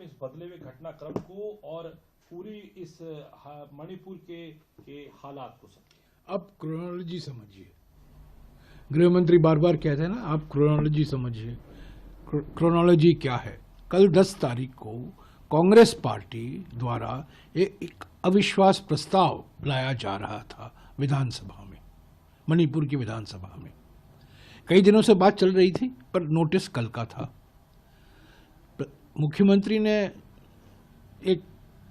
इस बदले हुए घटनाक्रम को और पूरी इस मणिपुर के हालात को समझिए। आप क्रोनोलॉजी समझिए। गृह मंत्री बार बार कहते हैं ना, आप क्रोनोलॉजी समझिए। क्रोनोलॉजी क्या है? कल 10 तारीख को कांग्रेस पार्टी द्वारा एक अविश्वास प्रस्ताव लाया जा रहा था विधानसभा में, मणिपुर की विधानसभा में। कई दिनों से बात चल रही थी, पर नोटिस कल का था। मुख्यमंत्री ने, एक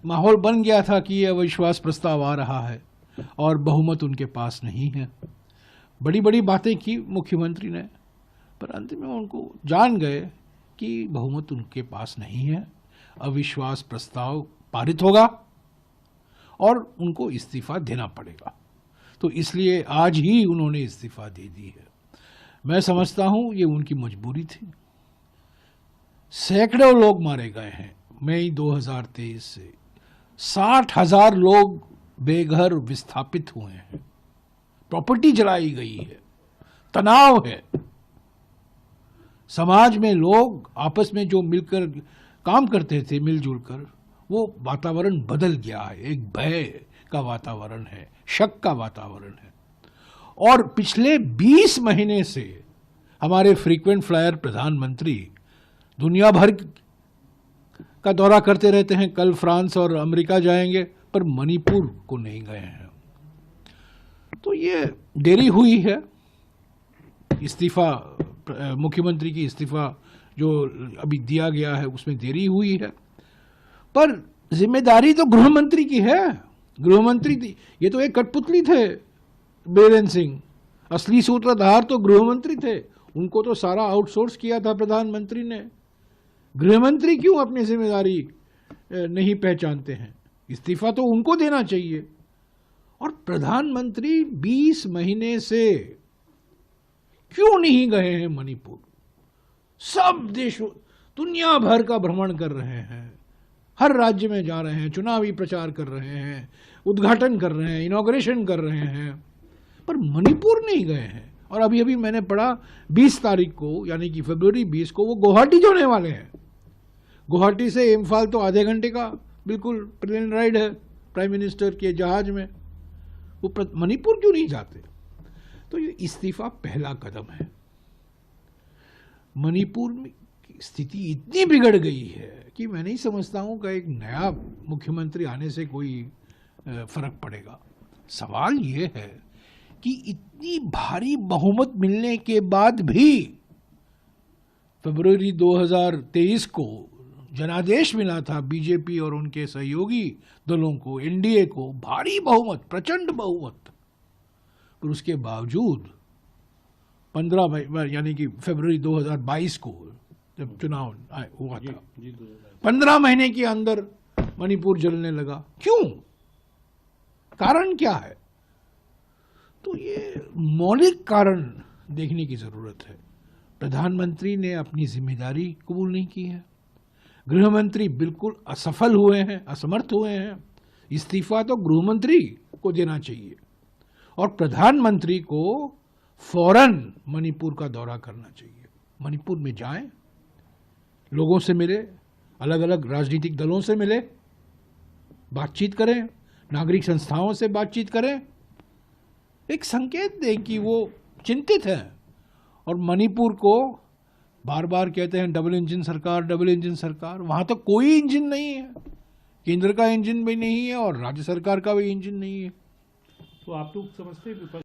माहौल बन गया था कि यह अविश्वास प्रस्ताव आ रहा है और बहुमत उनके पास नहीं है। बड़ी बड़ी बातें की मुख्यमंत्री ने, पर अंत में उनको जान गए कि बहुमत उनके पास नहीं है, अविश्वास प्रस्ताव पारित होगा और उनको इस्तीफा देना पड़ेगा। तो इसलिए आज ही उन्होंने इस्तीफा दे दी है। मैं समझता हूं ये उनकी मजबूरी थी। सैकड़ों लोग मारे गए हैं मई 2023 से, 60,000 लोग बेघर विस्थापित हुए हैं, प्रॉपर्टी जलाई गई है, तनाव है। समाज में लोग आपस में जो मिलकर काम करते थे, मिलजुल कर, वो वातावरण बदल गया है। एक भय का वातावरण है, शक का वातावरण है। और पिछले 20 महीने से हमारे फ्रीक्वेंट फ्लायर प्रधानमंत्री दुनिया भर का दौरा करते रहते हैं। कल फ्रांस और अमेरिका जाएंगे, पर मणिपुर को नहीं गए हैं। तो ये देरी हुई है। इस्तीफा, मुख्यमंत्री की इस्तीफा जो अभी दिया गया है उसमें देरी हुई है, पर जिम्मेदारी तो गृह मंत्री की है। गृह मंत्री ये तो एक कठपुतली थे बीरेंद्र सिंह, असली सूत्रधार तो गृह मंत्री थे। उनको तो सारा आउटसोर्स किया था प्रधानमंत्री ने। गृह मंत्री क्यों अपनी जिम्मेदारी नहीं पहचानते हैं? इस्तीफा तो उनको देना चाहिए। और प्रधानमंत्री 20 महीने से क्यों नहीं गए हैं मणिपुर? सब देशों, दुनिया भर का भ्रमण कर रहे हैं, हर राज्य में जा रहे हैं, चुनावी प्रचार कर रहे हैं, उद्घाटन कर रहे हैं, इनॉग्रेशन कर रहे हैं, पर मणिपुर नहीं गए हैं। और अभी अभी मैंने पढ़ा 20 तारीख को, यानी कि फरवरी 20 को वो गुवाहाटी जाने वाले हैं। गुवाहाटी से इम्फाल तो आधे घंटे का बिल्कुल प्लेन राइड है प्राइम मिनिस्टर के जहाज में। वो मणिपुर क्यों नहीं जाते? तो ये इस्तीफा पहला कदम है। मणिपुर में स्थिति इतनी बिगड़ गई है कि मैं नहीं समझता हूं कि एक नया मुख्यमंत्री आने से कोई फर्क पड़ेगा। सवाल ये है कि इतनी भारी बहुमत मिलने के बाद भी फरवरी 2023 को जनादेश मिला था बीजेपी और उनके सहयोगी दलों को, एनडीए को, भारी बहुमत, प्रचंड बहुमत, पर उसके बावजूद 15 यानी कि फरवरी 2022 को जब चुनाव हुआ था, 15 महीने के अंदर मणिपुर जलने लगा। क्यों? कारण क्या है? तो ये मौलिक कारण देखने की जरूरत है। प्रधानमंत्री ने अपनी जिम्मेदारी कबूल नहीं की है। गृह मंत्री बिल्कुल असफल हुए हैं, असमर्थ हुए हैं। इस्तीफा तो गृह मंत्री को देना चाहिए और प्रधानमंत्री को फौरन मणिपुर का दौरा करना चाहिए। मणिपुर में जाएं, लोगों से मिले, अलग अलग राजनीतिक दलों से मिले, बातचीत करें, नागरिक संस्थाओं से बातचीत करें, एक संकेत दें कि वो चिंतित हैं। और मणिपुर को बार बार कहते हैं डबल इंजन सरकार, डबल इंजन सरकार। वहां तो कोई इंजन नहीं है, केंद्र का इंजन भी नहीं है और राज्य सरकार का भी इंजन नहीं है। तो आप लोग समझते हैं